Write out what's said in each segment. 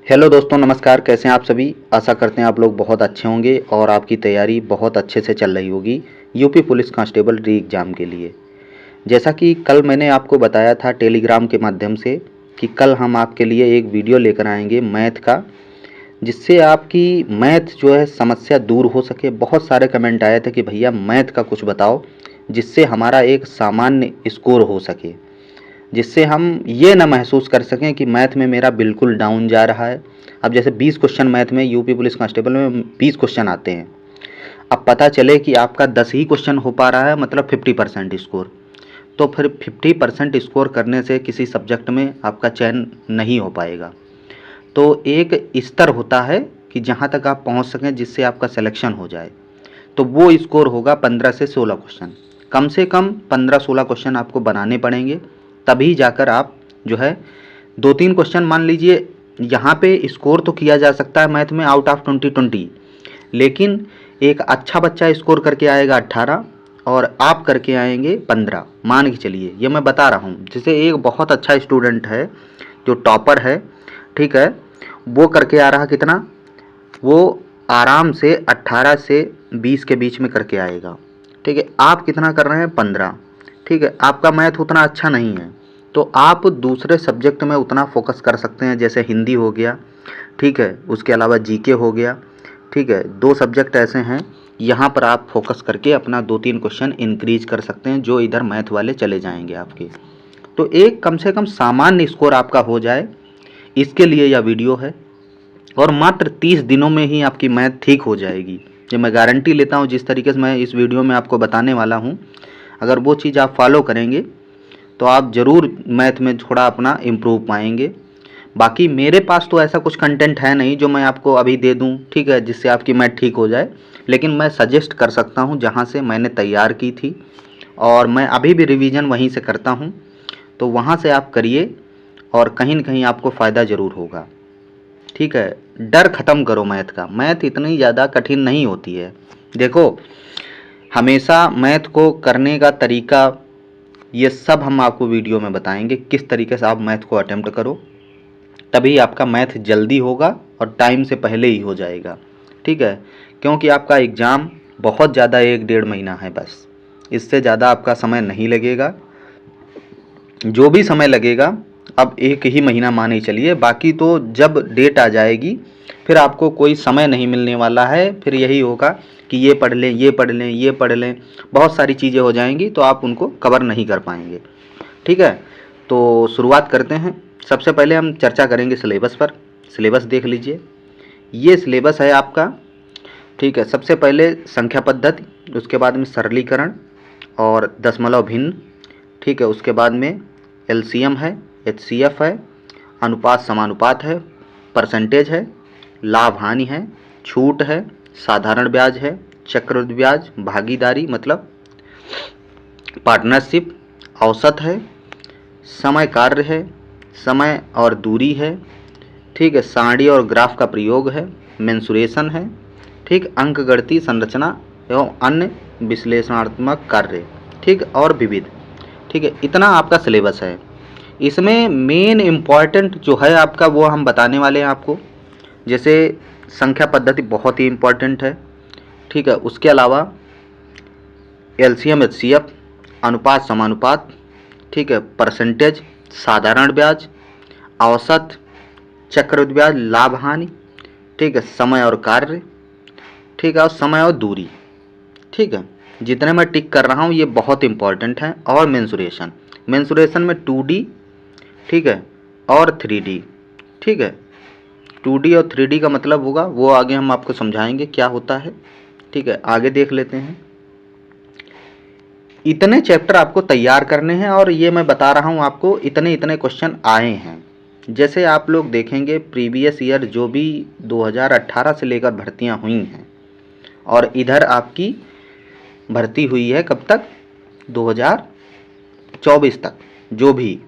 Hello दोस्तों, नमस्कार। कैसे हैं आप सभी? आशा करते हैं आप लोग बहुत अच्छे होंगे और आपकी तैयारी बहुत अच्छे से चल रही होगी यूपी पुलिस कांस्टेबल री एग्ज़ाम के लिए। जैसा कि कल मैंने आपको बताया था टेलीग्राम के माध्यम से कि कल हम आपके लिए एक वीडियो लेकर आएंगे मैथ का, जिससे आपकी मैथ जो है समस्या दूर हो सके। बहुत सारे कमेंट आए थे कि भैया मैथ का कुछ बताओ जिससे हमारा एक सामान्य स्कोर हो सके, जिससे हम ये ना महसूस कर सकें कि मैथ में मेरा बिल्कुल डाउन जा रहा है। अब जैसे 20 क्वेश्चन मैथ में यूपी पुलिस कांस्टेबल में 20 क्वेश्चन आते हैं। अब पता चले कि आपका 10 ही क्वेश्चन हो पा रहा है, मतलब 50% स्कोर। तो फिर 50% स्कोर करने से किसी सब्जेक्ट में आपका चयन नहीं हो पाएगा। तो एक स्तर होता है कि जहाँ तक आप पहुँच सकें जिससे आपका सिलेक्शन हो जाए, तो वो स्कोर होगा 15 से 16 क्वेश्चन। कम से कम 15-16 क्वेश्चन आपको बनाने पड़ेंगे, तभी जाकर आप जो है 2-3 क्वेश्चन मान लीजिए। यहाँ पे स्कोर तो किया जा सकता है मैथ में आउट ऑफ 20, लेकिन एक अच्छा बच्चा स्कोर करके आएगा 18 और आप करके आएंगे 15, मान के चलिए। ये मैं बता रहा हूँ। जैसे एक बहुत अच्छा स्टूडेंट है जो टॉपर है, ठीक है, वो करके आ रहा कितना, वो आराम से 18 से 20 के बीच में करके आएगा। ठीक है, आप कितना कर रहे हैं, 15। ठीक है, आपका मैथ उतना अच्छा नहीं है तो आप दूसरे सब्जेक्ट में उतना फोकस कर सकते हैं, जैसे हिंदी हो गया, ठीक है, उसके अलावा जीके हो गया। ठीक है, 2 सब्जेक्ट ऐसे हैं, यहाँ पर आप फोकस करके अपना 2-3 क्वेश्चन इंक्रीज कर सकते हैं, जो इधर मैथ वाले चले जाएंगे आपके। तो एक कम से कम सामान्य स्कोर आपका हो जाए, इसके लिए यह वीडियो है। और मात्र 30 दिनों में ही आपकी मैथ ठीक हो जाएगी, ये मैं गारंटी लेता हूँ। जिस तरीके से मैं इस वीडियो में आपको बताने वाला हूँ, अगर वो चीज़ आप फॉलो करेंगे तो आप ज़रूर मैथ में थोड़ा अपना इम्प्रूव पाएंगे। बाकी मेरे पास तो ऐसा कुछ कंटेंट है नहीं जो मैं आपको अभी दे दूं, ठीक है, जिससे आपकी मैथ ठीक हो जाए। लेकिन मैं सजेस्ट कर सकता हूं जहां से मैंने तैयार की थी, और मैं अभी भी रिवीजन वहीं से करता हूं, तो वहां से आप करिए और कहीं न कहीं आपको फ़ायदा ज़रूर होगा। ठीक है, डर ख़त्म करो मैथ का। मैथ इतनी ज़्यादा कठिन नहीं होती है। देखो, हमेशा मैथ को करने का तरीका ये सब हम आपको वीडियो में बताएंगे, किस तरीके से आप मैथ को अटेम्प्ट करो, तभी आपका मैथ जल्दी होगा और टाइम से पहले ही हो जाएगा। ठीक है, क्योंकि आपका एग्ज़ाम बहुत ज़्यादा 1-1.5 महीना है, बस इससे ज़्यादा आपका समय नहीं लगेगा। जो भी समय लगेगा अब 1 ही महीना मान ही चलिए, बाकी तो जब डेट आ जाएगी फिर आपको कोई समय नहीं मिलने वाला है। फिर यही होगा कि ये पढ़ लें, ये पढ़ लें, ये पढ़ लें, बहुत सारी चीज़ें हो जाएंगी तो आप उनको कवर नहीं कर पाएंगे। ठीक है, तो शुरुआत करते हैं। सबसे पहले हम चर्चा करेंगे सिलेबस पर। सिलेबस देख लीजिए, ये सिलेबस है आपका। ठीक है, सबसे पहले संख्या पद्धति, उसके बाद में सरलीकरण और दशमलव भिन्न। ठीक है, उसके बाद में एलसीएम है, एचसीएफ है, अनुपात समानुपात है, परसेंटेज है, लाभ हानि है, छूट है, साधारण ब्याज है, चक्रवृद्धि ब्याज, भागीदारी मतलब पार्टनरशिप, औसत है, समय कार्य है, समय और दूरी है, ठीक है, सारणी और ग्राफ का प्रयोग है, मेंसुरेशन है, ठीक, अंकगणितीय संरचना एवं अन्य विश्लेषणात्मक कार्य, ठीक, और विविध। ठीक है, इतना आपका सिलेबस है। इसमें मेन इम्पॉर्टेंट जो है आपका वो हम बताने वाले हैं आपको। जैसे संख्या पद्धति बहुत ही इम्पॉर्टेंट है, ठीक है, उसके अलावा एलसीएम एचसीएफ, अनुपात समानुपात, ठीक है, परसेंटेज, साधारण ब्याज, औसत, चक्रवृद्धि ब्याज, लाभ हानि, ठीक है, समय और कार्य, ठीक है, और समय और दूरी। ठीक है, जितने मैं टिक कर रहा हूँ ये बहुत इंपॉर्टेंट है। और मेंसुरेशन, मेंसुरेशन में 2D, ठीक है, और 3D। ठीक है, 2D और 3D का मतलब होगा वो आगे हम आपको समझाएंगे क्या होता है। ठीक है, आगे देख लेते हैं। इतने चैप्टर आपको तैयार करने हैं और ये मैं बता रहा हूँ आपको, इतने इतने क्वेश्चन आए हैं। जैसे आप लोग देखेंगे प्रीवियस ईयर जो भी 2018 से लेकर भर्तियाँ हुई हैं, और इधर आपकी भर्ती हुई है कब तक, 2024 तक, जो भी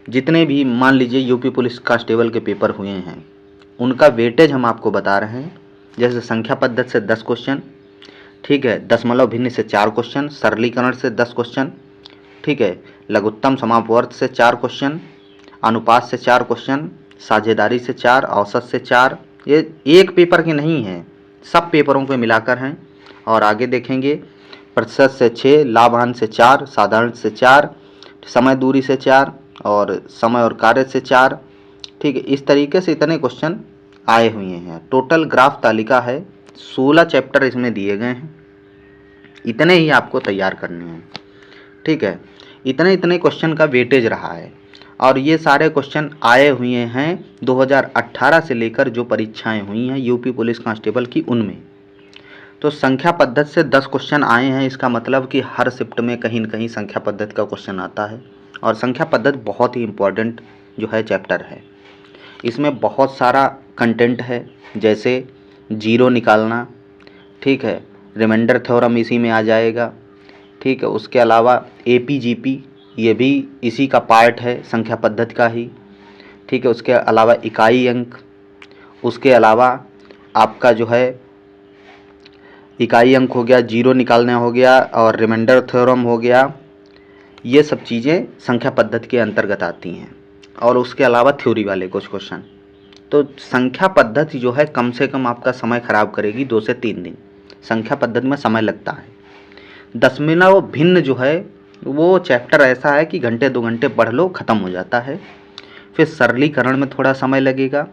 जितने भी मान लीजिए यूपी पुलिस कांस्टेबल के पेपर हुए हैं उनका वेटेज हम आपको बता रहे हैं। जैसे संख्या पद्धति से 10 क्वेश्चन, ठीक है, दशमलव भिन्न से 4 क्वेश्चन, सरलीकरण से 10 क्वेश्चन, ठीक है, लघुत्तम समापवर्त से 4 क्वेश्चन, अनुपात से 4 क्वेश्चन, साझेदारी से 4, औसत से 4। ये एक पेपर के नहीं हैं, सब पेपरों पे मिलाकर हैं। और आगे देखेंगे प्रतिशत से 6, लाभांश से 4, साधारण से 4, समय दूरी से 4 और समय और कार्य से 4। ठीक है, इस तरीके से इतने क्वेश्चन आए हुए हैं। टोटल ग्राफ तालिका है, 16 चैप्टर इसमें दिए गए हैं, इतने ही आपको तैयार करने हैं। ठीक है, इतने इतने क्वेश्चन का वेटेज रहा है और ये सारे क्वेश्चन आए हुए हैं 2018 से लेकर जो परीक्षाएं हुई हैं यूपी पुलिस कांस्टेबल की, उनमें। तो संख्या पद्धति से 10 क्वेश्चन आए हैं, इसका मतलब कि हर शिफ्ट में कहीं न कहीं संख्या पद्धति का क्वेश्चन आता है। और संख्या पद्धति बहुत ही इम्पोर्टेंट जो है चैप्टर है। इसमें बहुत सारा कंटेंट है, जैसे जीरो निकालना, ठीक है, रिमाइंडर थ्योरम इसी में आ जाएगा। ठीक है, उसके अलावा एपीजीपी ये भी इसी का पार्ट है, संख्या पद्धति का ही। ठीक है, उसके अलावा इकाई अंक, उसके अलावा आपका जो है इकाई अंक हो गया, जीरो निकालना हो गया और रिमाइंडर थ्योरम हो गया। ये सब चीज़ें संख्या पद्धति के अंतर्गत आती हैं और उसके अलावा थ्योरी वाले कुछ क्वेश्चन। तो संख्या पद्धति जो है कम से कम आपका समय खराब करेगी 2 से 3 दिन। संख्या पद्धति में समय लगता है। दशमलव भिन्न जो है वो चैप्टर ऐसा है कि घंटे 2 घंटे पढ़ लो, ख़त्म हो जाता है। फिर सरलीकरण में थोड़ा समय लगेगा।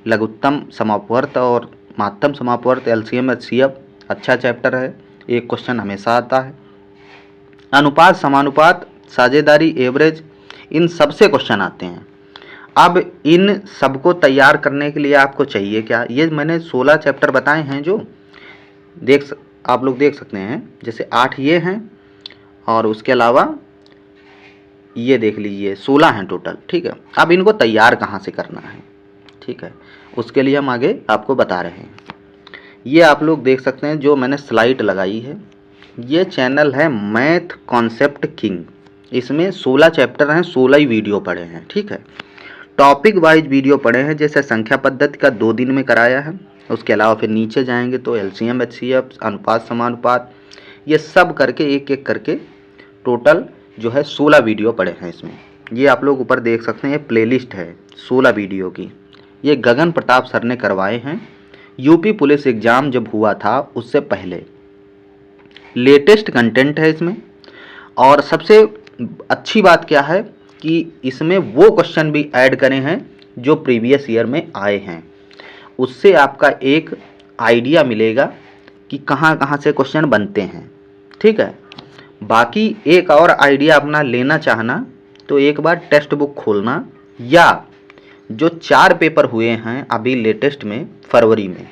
लघुत्तम समापवर्त और महत्तम समापवर्त, एलसीएम एचसीएफ अच्छा चैप्टर है, एक क्वेश्चन हमेशा आता है। अनुपात, समानुपात, साझेदारी, एवरेज, इन सब से क्वेश्चन आते हैं। अब इन सबको तैयार करने के लिए आपको चाहिए क्या? ये मैंने 16 चैप्टर बताए हैं जो आप लोग देख सकते हैं, जैसे 8 ये हैं और उसके अलावा ये देख लीजिए 16 हैं टोटल। ठीक है, अब इनको तैयार कहाँ से करना है, ठीक है, उसके लिए हम आगे आपको बता रहे हैं। ये आप लोग देख सकते हैं जो मैंने स्लाइड लगाई है, ये चैनल है मैथ कॉन्सेप्ट किंग। इसमें 16 चैप्टर हैं, 16 ही वीडियो पढ़े हैं। ठीक है, टॉपिक वाइज वीडियो पढ़े हैं, जैसे संख्या पद्धति का 2 दिन में कराया है। उसके अलावा फिर नीचे जाएंगे तो एलसीएम एचसीएफ, अनुपात समानुपात, ये सब करके एक एक करके टोटल जो है 16 वीडियो पड़े हैं इसमें। ये आप लोग ऊपर देख सकते हैं, ये प्लेलिस्ट है 16 वीडियो की। ये गगन प्रताप सर ने करवाए हैं, यूपी पुलिस एग्ज़ाम जब हुआ था उससे पहले। लेटेस्ट कंटेंट है इसमें। और सबसे अच्छी बात क्या है कि इसमें वो क्वेश्चन भी ऐड करे हैं जो प्रीवियस ईयर में आए हैं। उससे आपका एक आइडिया मिलेगा कि कहाँ कहाँ से क्वेश्चन बनते हैं। ठीक है, बाकी एक और आइडिया अपना लेना चाहना तो एक बार टेक्स्ट बुक खोलना, या जो 4 पेपर हुए हैं अभी लेटेस्ट में फरवरी में,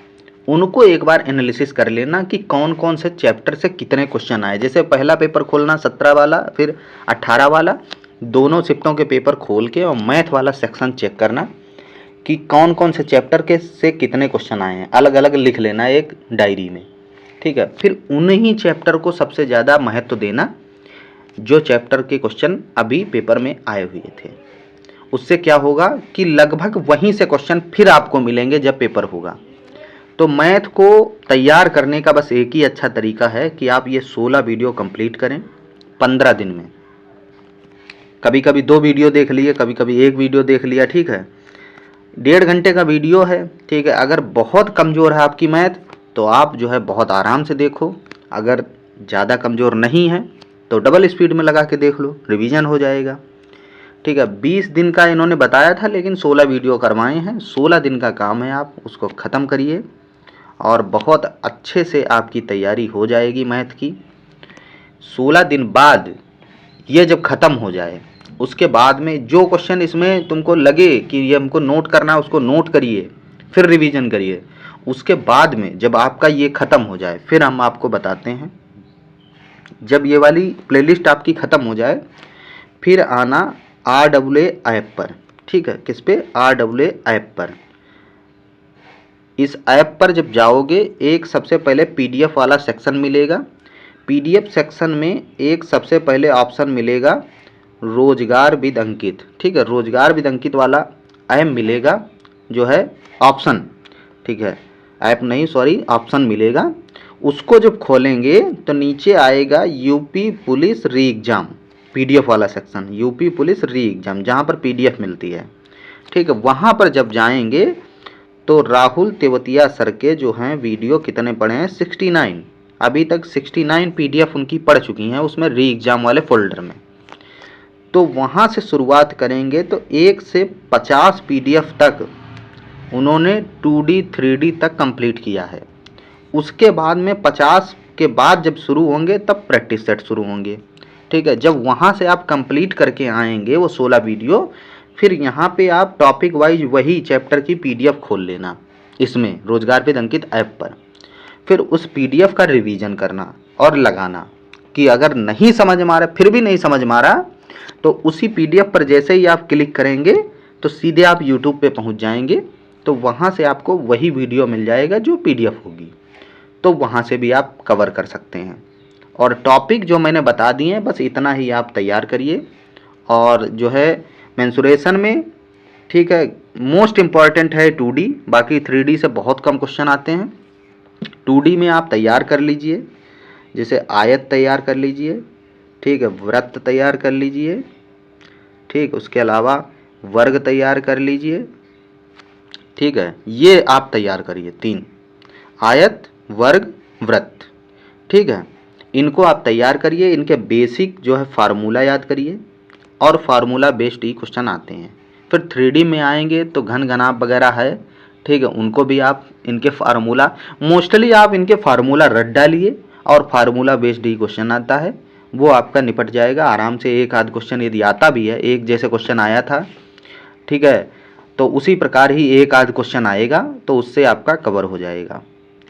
उनको एक बार एनालिसिस कर लेना कि कौन कौन से चैप्टर से कितने क्वेश्चन आए। जैसे पहला पेपर खोलना 17 वाला, फिर 18 वाला, दोनों शिफ्टों के पेपर खोल के और मैथ वाला सेक्शन चेक करना कि कौन कौन से चैप्टर के से कितने क्वेश्चन आए हैं, अलग अलग लिख लेना एक डायरी में। ठीक है, फिर उन्हीं चैप्टर को सबसे ज़्यादा महत्व देना जो चैप्टर के क्वेश्चन अभी पेपर में आए हुए थे। उससे क्या होगा कि लगभग वहीं से क्वेश्चन फिर आपको मिलेंगे जब पेपर होगा। तो मैथ को तैयार करने का बस एक ही अच्छा तरीका है कि आप ये 16 वीडियो कंप्लीट करें 15 दिन में। कभी कभी 2 वीडियो देख लिए, कभी कभी 1 वीडियो देख लिया। ठीक है, 1.5 घंटे का वीडियो है। ठीक है, अगर बहुत कमज़ोर है आपकी मैथ तो आप जो है बहुत आराम से देखो, अगर ज़्यादा कमज़ोर नहीं है तो डबल स्पीड में लगा के देख लो, रिवीजन हो जाएगा। ठीक है, 20 दिन का इन्होंने बताया था लेकिन 16 वीडियो करवाए हैं। 16 दिन का काम है, आप उसको ख़त्म करिए और बहुत अच्छे से आपकी तैयारी हो जाएगी मैथ की। 16 दिन बाद ये जब ख़त्म हो जाए उसके बाद में जो क्वेश्चन इसमें तुमको लगे कि ये हमको नोट करना है उसको नोट करिए, फिर रिवीजन करिए। उसके बाद में जब आपका ये ख़त्म हो जाए फिर हम आपको बताते हैं, जब ये वाली प्लेलिस्ट आपकी ख़त्म हो जाए फिर आना RAA ऐप पर। ठीक है, किस पे? RAA ऐप पर। इस ऐप पर जब जाओगे एक सबसे पहले PDF वाला सेक्शन मिलेगा। PDF सेक्शन में एक सबसे पहले ऑप्शन मिलेगा रोजगार विद अंकित। ठीक है, रोजगार विद अंकित वाला ऐप मिलेगा जो है ऑप्शन। ठीक है, ऐप नहीं सॉरी ऑप्शन मिलेगा। उसको जब खोलेंगे तो नीचे आएगा यूपी पुलिस री एग्ज़ाम PDF वाला सेक्शन, यूपी पुलिस री एग्ज़ाम, जहाँ पर PDF मिलती है। ठीक है, वहाँ पर जब जाएंगे तो राहुल तेवतिया सर के जो हैं वीडियो कितने पड़े हैं, 69। अभी तक 69 PDF उनकी पड़ चुकी हैं उसमें री एग्ज़ाम वाले फोल्डर में। तो वहाँ से शुरुआत करेंगे तो 1 से 50 PDF तक उन्होंने 2D 3D तक कंप्लीट किया है। उसके बाद में 50 के बाद जब शुरू होंगे तब प्रैक्टिस सेट शुरू होंगे। ठीक है, जब वहाँ से आप कंप्लीट करके आएंगे वो 16 वीडियो, फिर यहाँ पे आप टॉपिक वाइज वही चैप्टर की PDF खोल लेना इसमें रोजगार पे अंकित ऐप पर। फिर उस PDF का रिवीजन करना और लगाना कि अगर नहीं समझ में आ रहा, फिर भी नहीं समझ में आ रहा, तो उसी PDF पर जैसे ही आप क्लिक करेंगे तो सीधे आप YouTube पे पहुँच जाएंगे। तो वहाँ से आपको वही वीडियो मिल जाएगा जो PDF होगी, तो वहाँ से भी आप कवर कर सकते हैं। और टॉपिक जो मैंने बता दिए हैं बस इतना ही आप तैयार करिए। और जो है मेंसुरेशन में, ठीक है, मोस्ट इम्पॉर्टेंट है 2D, बाकी 3D से बहुत कम क्वेश्चन आते हैं। 2D में आप तैयार कर लीजिए, जैसे आयत तैयार कर लीजिए, ठीक है, वृत्त तैयार कर लीजिए, ठीक, उसके अलावा वर्ग तैयार कर लीजिए, ठीक है, ये आप तैयार करिए 3, आयत, वर्ग, वृत्त, ठीक है, इनको आप तैयार करिए। इनके बेसिक जो है फार्मूला याद करिए और फार्मूला बेस्ड ही क्वेश्चन आते हैं। फिर 3D में आएंगे तो घन घनाभ वगैरह है, ठीक है, उनको भी आप इनके फार्मूला, मोस्टली आप इनके फार्मूला रट डालिए और फार्मूला बेस्ड ही क्वेश्चन आता है, वो आपका निपट जाएगा आराम से। एक आध क्वेश्चन यदि आता भी है, एक जैसे क्वेश्चन आया था, ठीक है, तो उसी प्रकार ही एक आध क्वेश्चन आएगा तो उससे आपका कवर हो जाएगा।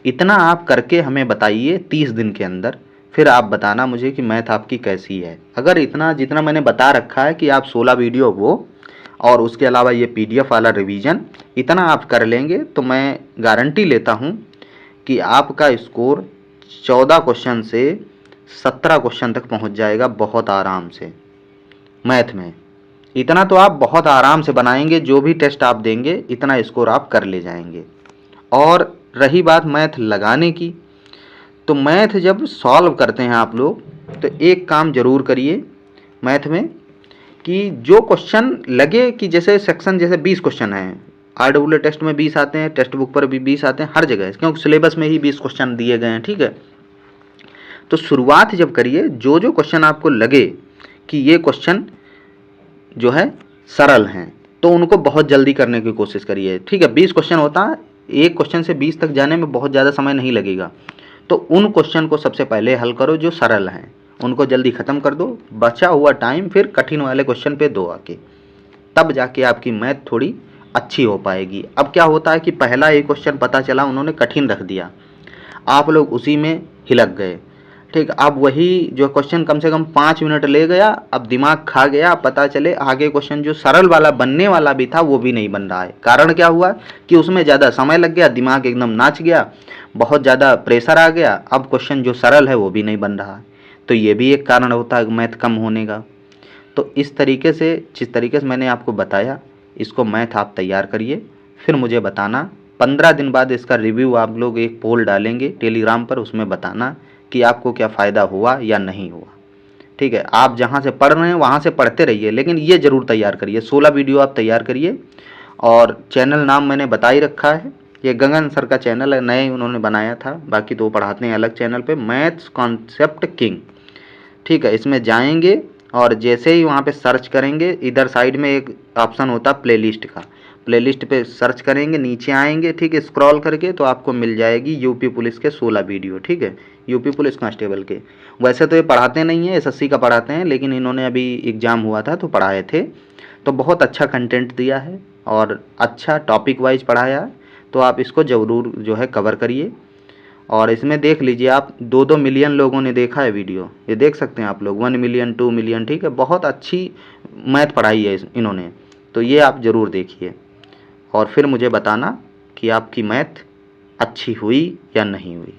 इतना आप करके हमें बताइए 30 दिन के अंदर, फिर आप बताना मुझे कि मैथ आपकी कैसी है। अगर इतना जितना मैंने बता रखा है कि आप 16 वीडियो वो और उसके अलावा ये PDF वाला रिवीजन इतना आप कर लेंगे तो मैं गारंटी लेता हूँ कि आपका स्कोर 14 क्वेश्चन से 17 क्वेश्चन तक पहुँच जाएगा बहुत आराम से मैथ में। इतना तो आप बहुत आराम से बनाएंगे, जो भी टेस्ट आप देंगे इतना स्कोर आप कर ले जाएंगे। और रही बात मैथ लगाने की, तो मैथ जब सॉल्व करते हैं आप लोग तो एक काम ज़रूर करिए मैथ में कि जो क्वेश्चन लगे कि जैसे सेक्शन जैसे 20 क्वेश्चन हैं, RWA टेस्ट में 20 आते हैं, टेक्स्ट बुक पर भी 20 आते हैं, हर जगह, क्योंकि सिलेबस में ही 20 क्वेश्चन दिए गए हैं, ठीक है। तो शुरुआत जब करिए, जो जो क्वेश्चन आपको लगे कि ये क्वेश्चन जो है सरल हैं तो उनको बहुत जल्दी करने की कोशिश करिए, ठीक है। 20 क्वेश्चन होता है, एक क्वेश्चन से 20 तक जाने में बहुत ज़्यादा समय नहीं लगेगा, तो उन क्वेश्चन को सबसे पहले हल करो जो सरल हैं, उनको जल्दी ख़त्म कर दो, बचा हुआ टाइम फिर कठिन वाले क्वेश्चन पे दो आके, तब जाके आपकी मैथ थोड़ी अच्छी हो पाएगी। अब क्या होता है कि पहला एक क्वेश्चन पता चला उन्होंने कठिन रख दिया, आप लोग उसी में हिलक गए, ठीक। अब वही जो क्वेश्चन कम से कम 5 मिनट ले गया, अब दिमाग खा गया, पता चले आगे क्वेश्चन जो सरल वाला बनने वाला भी था वो भी नहीं बन रहा है। कारण क्या हुआ कि उसमें ज़्यादा समय लग गया, दिमाग एकदम नाच गया, बहुत ज़्यादा प्रेशर आ गया, अब क्वेश्चन जो सरल है वो भी नहीं बन रहा। तो ये भी एक कारण होता है मैथ कम होने का। तो इस तरीके से, जिस तरीके से मैंने आपको बताया, इसको मैथ आप तैयार करिए, फिर मुझे बताना। 15 दिन बाद इसका रिव्यू आप लोग एक पोल डालेंगे टेलीग्राम पर, उसमें बताना कि आपको क्या फ़ायदा हुआ या नहीं हुआ, ठीक है। आप जहाँ से पढ़ रहे हैं वहाँ से पढ़ते रहिए, लेकिन ये ज़रूर तैयार करिए, 16 वीडियो आप तैयार करिए। और चैनल नाम मैंने बता ही रखा है, ये गगन सर का चैनल है, नए उन्होंने बनाया था, बाकी तो वो पढ़ाते हैं अलग चैनल पे, मैथ्स कॉन्सेप्ट किंग, ठीक है। इसमें जाएंगे और जैसे ही वहाँ पे सर्च करेंगे, इधर साइड में एक ऑप्शन होता है प्लेलिस्ट का, प्लेलिस्ट पे सर्च करेंगे, नीचे आएंगे, ठीक है, स्क्रॉल करके तो आपको मिल जाएगी यूपी पुलिस के 16 वीडियो, ठीक है, यूपी पुलिस कांस्टेबल के। वैसे तो ये पढ़ाते नहीं है, SSC का पढ़ाते हैं, लेकिन इन्होंने अभी एग्ज़ाम हुआ था तो पढ़ाए थे, तो बहुत अच्छा कंटेंट दिया है और अच्छा टॉपिक वाइज पढ़ाया है, तो आप इसको ज़रूर जो है कवर करिए। और इसमें देख लीजिए आप 2-2 मिलियन लोगों ने देखा है वीडियो, ये देख सकते हैं आप लोग, 1 मिलियन 2 मिलियन, ठीक है, बहुत अच्छी मैथ पढ़ाई है इन्होंने, तो ये आप ज़रूर देखिए और फिर मुझे बताना कि आपकी मैथ अच्छी हुई या नहीं हुई।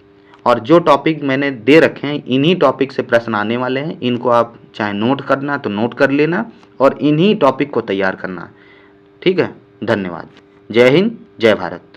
और जो टॉपिक मैंने दे रखे हैं इन्हीं टॉपिक से प्रश्न आने वाले हैं, इनको आप चाहे नोट करना तो नोट कर लेना और इन्हीं टॉपिक को तैयार करना, ठीक है। धन्यवाद। जय हिंद, जय भारत।